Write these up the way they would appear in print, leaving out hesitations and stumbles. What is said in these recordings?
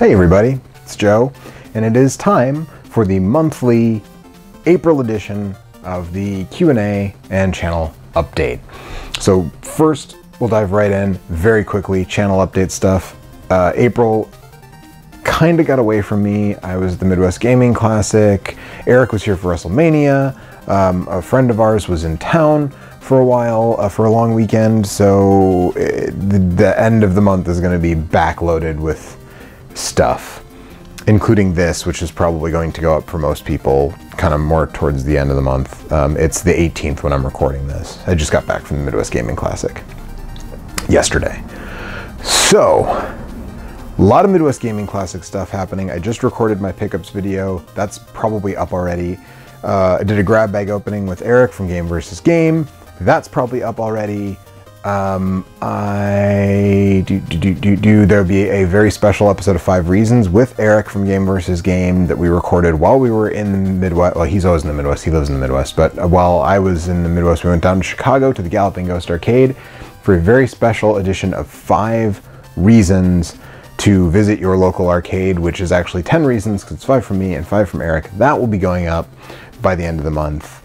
Hey everybody, it's Joe, and it is time for the monthly April edition of the Q&A and channel update. So first, we'll dive right in very quickly, channel update stuff. April kind of got away from me. I was at the Midwest Gaming Classic, Eric was here for WrestleMania, a friend of ours was in town for a while, for a long weekend, so the end of the month is going to be backloaded with stuff, including this, which is probably going to go up for most people kind of more towards the end of the month. It's the 18th when I'm recording this. I just got back from the Midwest Gaming Classic yesterday. So, a lot of Midwest Gaming Classic stuff happening. I just recorded my pickups video. That's probably up already. I did a grab bag opening with Eric from Game vs. Game. That's probably up already. There'll be a very special episode of 5 Reasons with Eric from Game vs. Game that we recorded while we were in the Midwest. Well, he's always in the Midwest, he lives in the Midwest, but while I was in the Midwest, we went down to Chicago to the Galloping Ghost Arcade for a very special edition of 5 Reasons to visit your local arcade, which is actually 10 reasons, because it's 5 from me and 5 from Eric. That will be going up by the end of the month.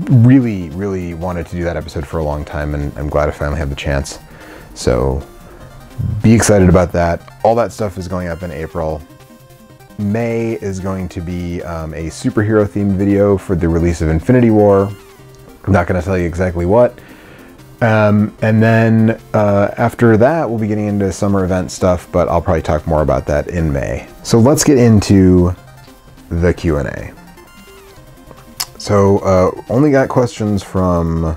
Really wanted to do that episode for a long time, and I'm glad I finally had the chance. So be excited about that. All that stuff is going up in April. May is going to be a superhero themed video for the release of Infinity War. I'm not going to tell you exactly what. And then after that, we'll be getting into summer event stuff, but I'll probably talk more about that in May. So let's get into the Q&A. So, only got questions from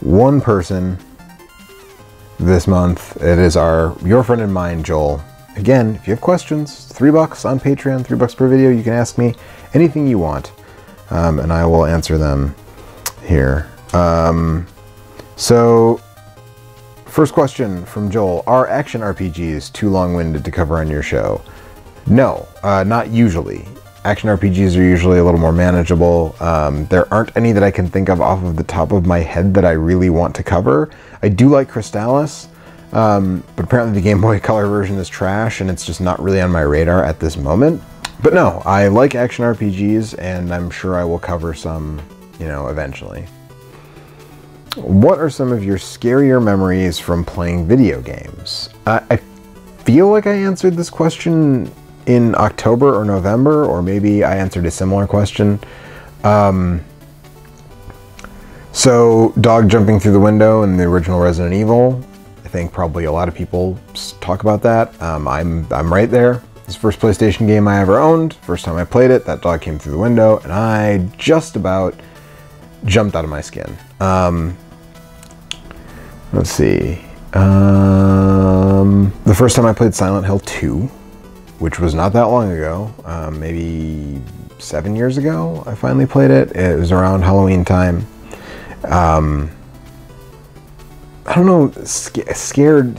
one person this month. It is your friend and mine, Joel. Again, if you have questions, $3 on Patreon, $3 per video, you can ask me anything you want, and I will answer them here. So, first question from Joel. Are action RPGs too long-winded to cover on your show? No, not usually. Action RPGs are usually a little more manageable. There aren't any that I can think of off of the top of my head that I really want to cover. I do like Crystallis, but apparently the Game Boy Color version is trash and it's just not really on my radar at this moment. But no, I like action RPGs and I'm sure I will cover some, eventually. What are some of your scarier memories from playing video games? I feel like I answered this question in October or November, or maybe I answered a similar question. So, dog jumping through the window in the original Resident Evil, I think probably a lot of people talk about that. I'm right there. This first PlayStation game I ever owned, first time I played it, that dog came through the window, and I just about jumped out of my skin. Let's see. The first time I played Silent Hill 2, which was not that long ago, maybe 7 years ago, I finally played it. It was around Halloween time. I don't know, scared.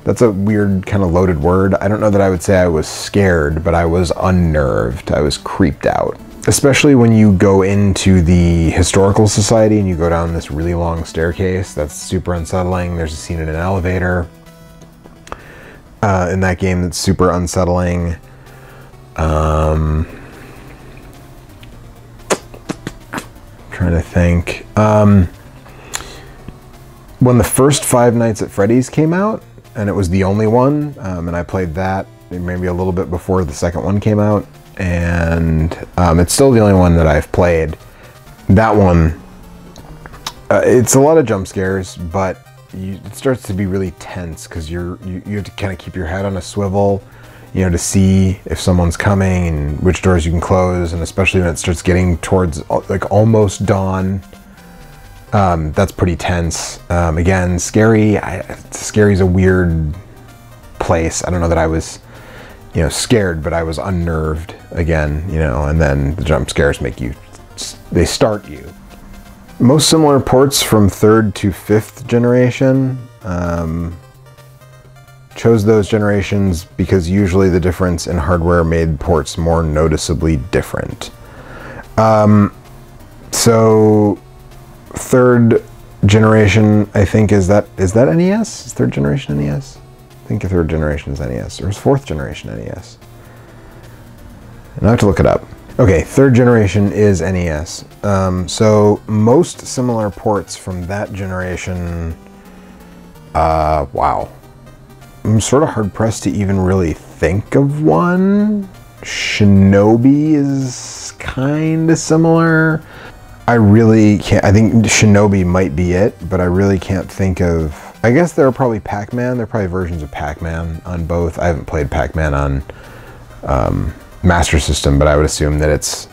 That's a weird kind of loaded word. I don't know that I would say I was scared, but I was unnerved. I was creeped out. Especially when you go into the Historical Society and you go down this really long staircase. That's super unsettling. There's a scene in an elevator in that game that's super unsettling. Trying to think. When the first Five Nights at Freddy's came out, and it was the only one, and I played that maybe a little bit before the second one came out, and it's still the only one that I've played. That one, it's a lot of jump scares, but it starts to be really tense because you have to kind of keep your head on a swivel, to see if someone's coming and which doors you can close, and especially when it starts getting towards like almost dawn. That's pretty tense. Again, scary. Scary's a weird place. I don't know that I was, scared, but I was unnerved again, and then the jump scares they start you. Most similar ports from 3rd to 5th generation. Chose those generations because usually the difference in hardware made ports more noticeably different. So 3rd generation, I think, is that NES? Is third generation NES? I think third generation is NES, or is fourth generation NES? And I have to look it up. Okay, third generation is NES. So most similar ports from that generation, wow. I'm sort of hard pressed to even really think of one. Shinobi is kind of similar. I really can't, I think Shinobi might be it, but I really can't think of, I guess there are probably Pac-Man. There are probably versions of Pac-Man on both. I haven't played Pac-Man on Master System, but I would assume that it's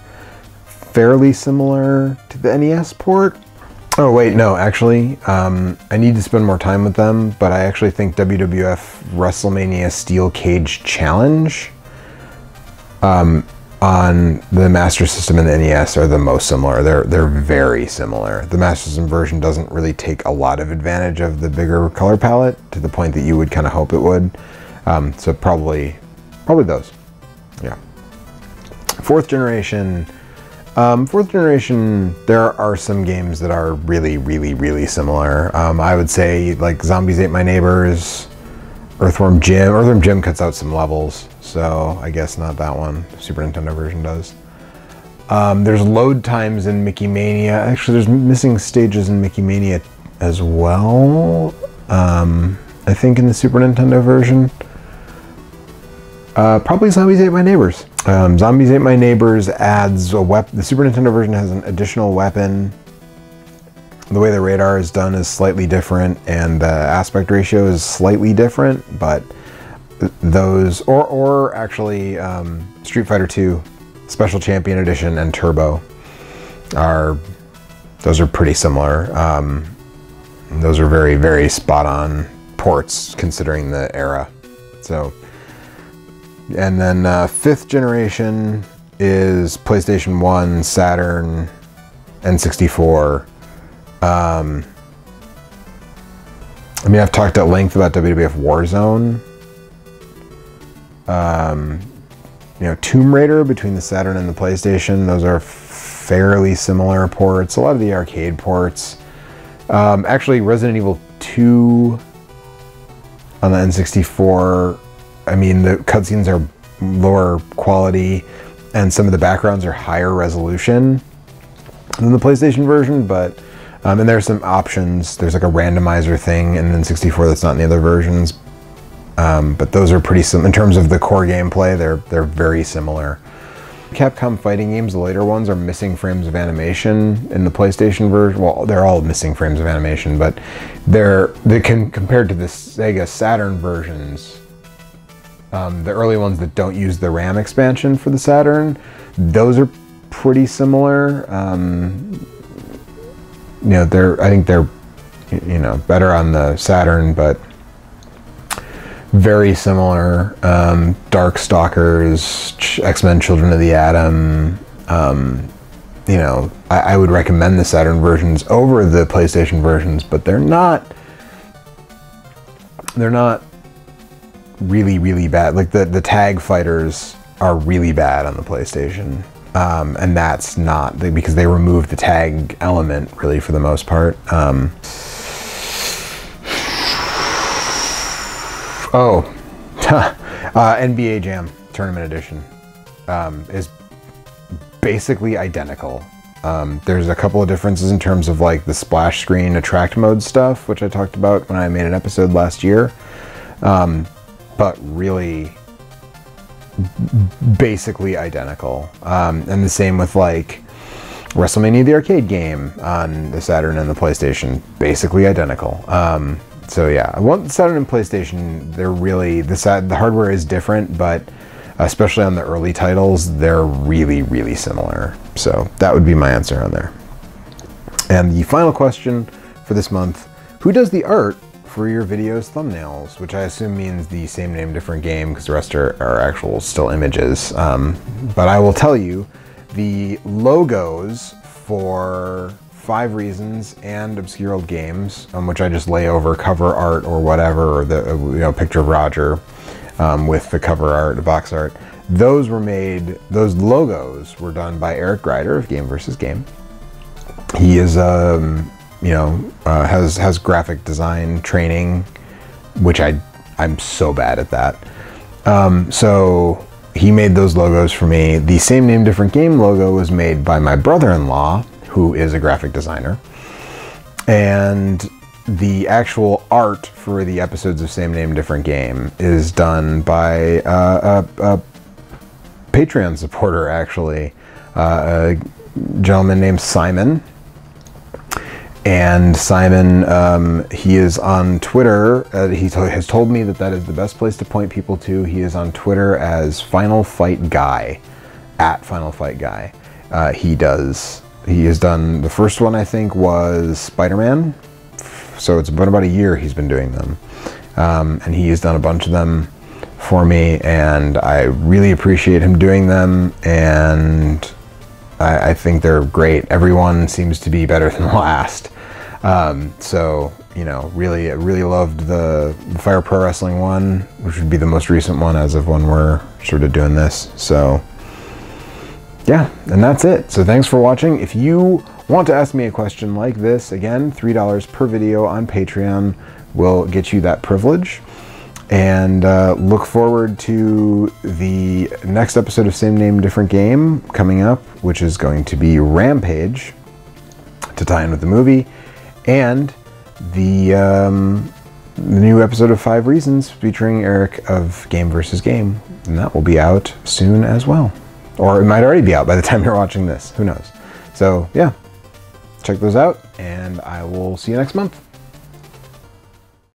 fairly similar to the NES port. Oh wait, no, actually, I need to spend more time with them, but I actually think WWF WrestleMania Steel Cage Challenge on the Master System and the NES are the most similar. They're very similar. The Master System version doesn't really take a lot of advantage of the bigger color palette to the point that you would kind of hope it would. So probably those. Yeah. Fourth generation, there are some games that are really similar. I would say like Zombies Ate My Neighbors, Earthworm Jim. Earthworm Jim cuts out some levels, so I guess not that one. The Super Nintendo version does. There's load times in Mickey Mania. Actually, there's missing stages in Mickey Mania as well. I think in the Super Nintendo version. Probably Zombies Ate My Neighbors. Zombies Ate My Neighbors adds a weapon. The Super Nintendo version has an additional weapon. The way the radar is done is slightly different, and the aspect ratio is slightly different, but those, or actually Street Fighter 2 Special Champion Edition and Turbo those are pretty similar. Those are very spot on ports considering the era. So, and then fifth generation is PlayStation 1, Saturn, N64. I mean, I've talked at length about WWF Warzone. You know, Tomb Raider between the Saturn and the PlayStation, those are fairly similar ports. A lot of the arcade ports. Actually, Resident Evil 2 on the N64, I mean, the cutscenes are lower quality and some of the backgrounds are higher resolution than the PlayStation version, but and there's some options. There's like a randomizer thing in N64 that's not in the other versions. But those are pretty similar in terms of the core gameplay. They're very similar. Capcom fighting games, the later ones, are missing frames of animation in the PlayStation version. Well, they're all missing frames of animation, but they can compared to the Sega Saturn versions. The early ones that don't use the RAM expansion for the Saturn, those are pretty similar. You know, I think they're, you know, better on the Saturn, but very similar. Darkstalkers, X-Men Children of the Atom. You know, I would recommend the Saturn versions over the PlayStation versions, but they're not really bad. Like the tag fighters are really bad on the PlayStation. And that's not because they removed the tag element really for the most part. NBA Jam Tournament Edition is basically identical. There's a couple of differences in terms of like the splash screen attract mode stuff, which I talked about when I made an episode last year. But really basically identical. And the same with like WrestleMania the arcade game on the Saturn and the PlayStation, basically identical. So yeah, I want the Saturn and PlayStation, they're really, the hardware is different, but especially on the early titles, they're really similar. So that would be my answer on there. And the final question for this month, who does the art for your videos thumbnails? Which I assume means the same name, different game, because the rest are actual still images. But I will tell you, the logos for 5 Reasons and Obscure Old Games, which I just lay over cover art or whatever, or the picture of Roger with the cover art, the box art. Those logos were done by Eric Grider of Game vs. Game. He is has graphic design training, which I'm so bad at that. So he made those logos for me. The Same Name Different Game logo was made by my brother-in-law, who is a graphic designer. And the actual art for the episodes of Same Name Different Game is done by a Patreon supporter, actually, a gentleman named Simon. And Simon, he is on Twitter. He has told me that is the best place to point people to. He is on Twitter as Final Fight Guy, at Final Fight Guy. He has done, the first one I think was Spider-Man. So it's been about a year he's been doing them. And he has done a bunch of them for me, and I really appreciate him doing them, and I think they're great. Everyone seems to be better than the last. So, really loved the Fire Pro Wrestling one, which would be the most recent one as of when we're sort of doing this. So, yeah, and that's it. So thanks for watching. If you want to ask me a question like this, again, $3 per video on Patreon will get you that privilege. And look forward to the next episode of Same Name Different Game coming up, which is going to be Rampage, to tie in with the movie, and the new episode of 5 Reasons featuring Eric of Game vs. Game, and that will be out soon as well. Or it might already be out by the time you're watching this, who knows. So yeah, check those out, and I will see you next month.